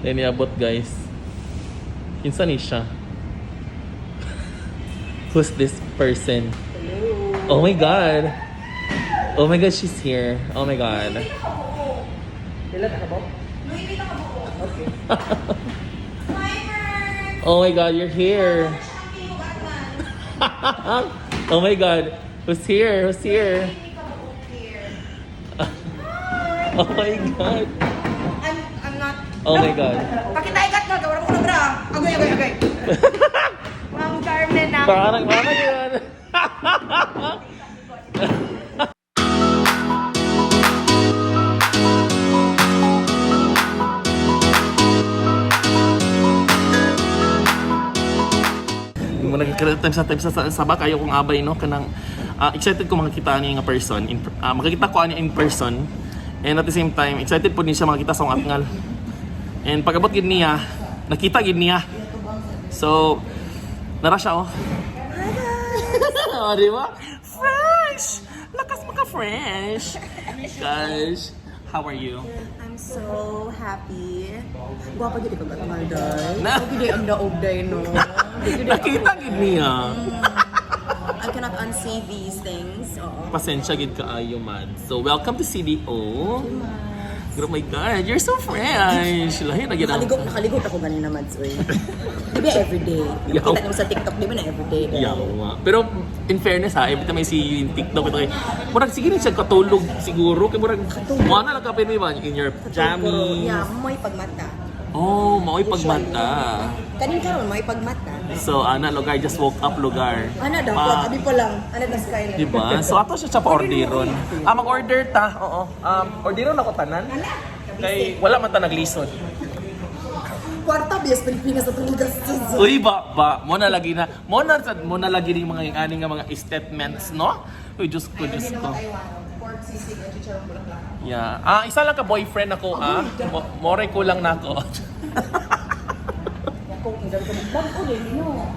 Then niabot guys. Kinsa ni siya? Who's this person? Hello. Oh my god. Oh my god, she's here. Oh my god. Kailan ka ba? Luigi na kabuo. Okay. Timer! Oh my god, you're here. Oh my god. Who's here? Who's here? Oh my god. I'm not... Oh my god. Pakitaikat na, gawin ko na bra. Agay. Ma'am Carmen na. Parang yun. Mo nagkaroon time sa sabak ayo kong abay no kanang excited ko makita niya nga person makakita ko ani in person, and at the same time excited po din siya makita sa akong atngal, and pagabot gid niya nakita gid niya, so nara siya oh. Oh, di ba? Fresh! Lakas maka-fresh! Guys, how are you? I'm so happy. Guwapa gid ka katong day. Na- Gid ang daog day no. Nakita gid niya. I cannot unsee these things. Oo. Pasensya gid kaayo man. So welcome to CDO. Oh my god, you're so fresh. Lahi na gid ang Nakaligot ako ganina mads oy. Di ba everyday? Yeah. Nakita niyo sa TikTok, di ba na everyday? yawa. Pero in fairness ha, every time I see yung TikTok ito kay murag sige rin siya katulog siguro kay murag mo na lang ka pwede ba in your jammies. Yeah, may pagmata. Oh, mao'y pagmata. Kanin karon may pagmata. So, ana lugar just woke up lugar. Ano daw? Abi pa lang. Ano na skyline? Diba? So, ato siya pa-orderon. Mag-order ta. Oo. Orderon ako tanan. Kay wala man ta naglisod. Kwarta bias Pilipinas sa tulugas. Uy, ba. Mo na lagi na. Mo na lagi ning mga ani nga mga statements, no? Uy, Diyos ko. Pork sisig at chicharong bulaklak. Yeah. Isa lang ka boyfriend ako, more ko lang nako.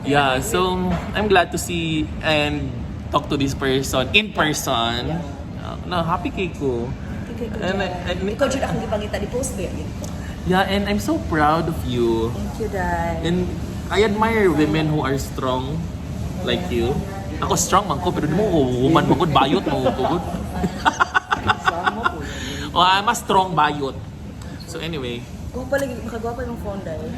Yeah, so I'm glad to see and talk to this person in person. No, happy kay ko. And Ikaw dyan akong ipangita di post ba yun? yeah, and I'm so proud of you. Thank you, Dad. And I admire women who are strong like you. Ako strong man ko, pero di mo woman mo good bayot mo good. Oh, I'm a strong bayot. So anyway, Gwapa lagi, makagwapa yung phone dahil.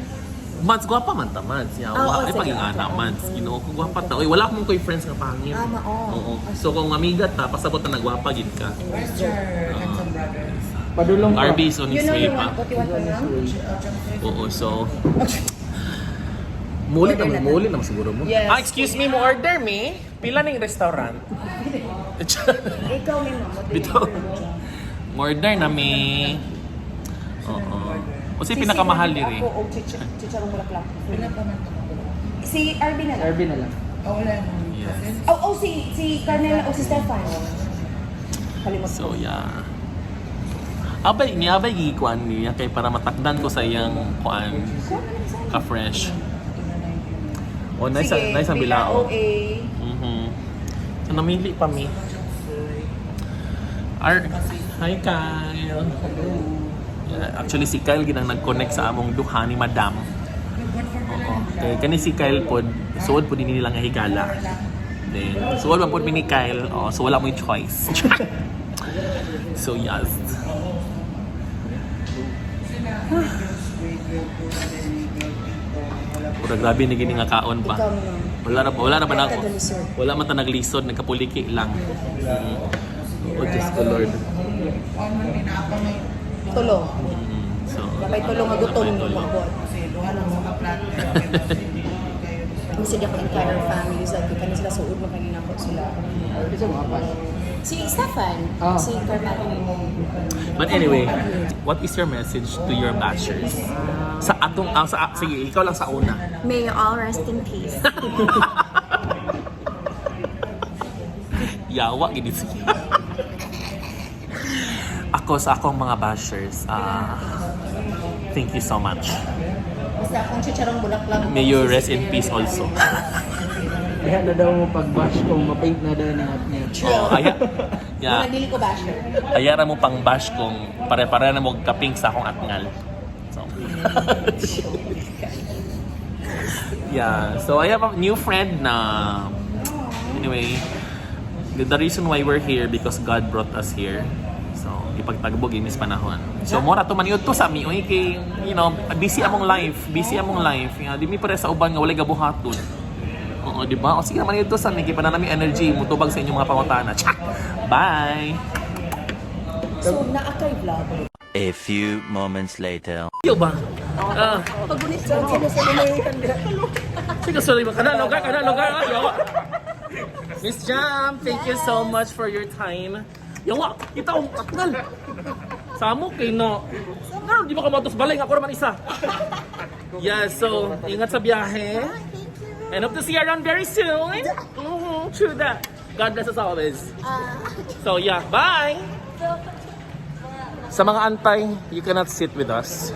Mads, gwapa man ta, Mads. Yeah, Oo, ay sige. paging anak, Mads. You know, kung gwapa ta. Uy, wala akong ko'y friends nga pangit. Oo. So kung amiga ta, pasabot na nagwapa gid ka. Padulong ka. RB is on his way pa. what you want to know? Oo, so... Muli naman siguro mo. Yes. Excuse me, mo order me? Pila ning restaurant? Ikaw may mamot. Bito. Order na mi. Oo. O si pinakamahal diri. Ako o chicharong bulaklak. Si RB na lang. RB na lang. Yes. Oh, si Carmela o si Stefan. Kalimot So yeah. Abay gikuan niya kay para matakdan ko sa iyang kuan ka-fresh. Oh, nice ang bilao. So namili pa mi. Hi Kyle. Yeah, actually si Kyle ginang nag-connect sa among duha ni Madam. Oo. Kay kani si Kyle pod suod pod dinhi lang nga higala. Then suod man pod ni Kyle. Oh, so wala mo choice. So yes. Pura grabe ni gini nga kaon pa. Ikaw mo. Wala na ba na ako? Nagkagalisod. Wala man ta naglisod, nagkapuliki lang. Oh, Diyos ko Lord. Tulo. So, Napay tulo magutom yung mga buwan. Kasi di ako entire family. So, kanya sila suod mo kanina po sila. Si Stefan. Si Carmela. but anyway, what is your message to your bashers? Sa atong, sige, ikaw lang sa una. May you all rest in peace. Yawa, gini siya. Ako sa akong mga bashers, thank you so much. Basta akong chicharong bulaklak. May you rest in peace also. Kaya na daw mo pag-bash kung mapaint na daw niya. Oh, yeah. Mga dili ko basher. Ayara mo pang bash kung pare-pare na mo kaping sa akong atngal. So, Yeah, so I have a new friend na anyway, the reason why we're here because God brought us here. So, ipagtagbog inis panahon. So, mora to maniud to sa mi oy kay you know, busy among life. Yeah, di mi pare sa uban nga walay gabuhaton. Oo, di ba? O sige naman ito sa mi kay pananami energy mutubag sa inyong mga pangutana. Tsak. Bye. So, naakay vlog. A few moments later. Yo ba? Pagunit sa sa Sige, sorry ba? Kana lugar. Yawa. Miss Jam, thank you so much for your time. Yawa, kita ang katnal. Samo kay no. Ano, di ba ka matos balay? Ako naman isa. Yeah, so, ingat sa biyahe. And hope to see you around very soon. True that. God bless us always. So, yeah, bye! Sa mga antay, you cannot sit with us.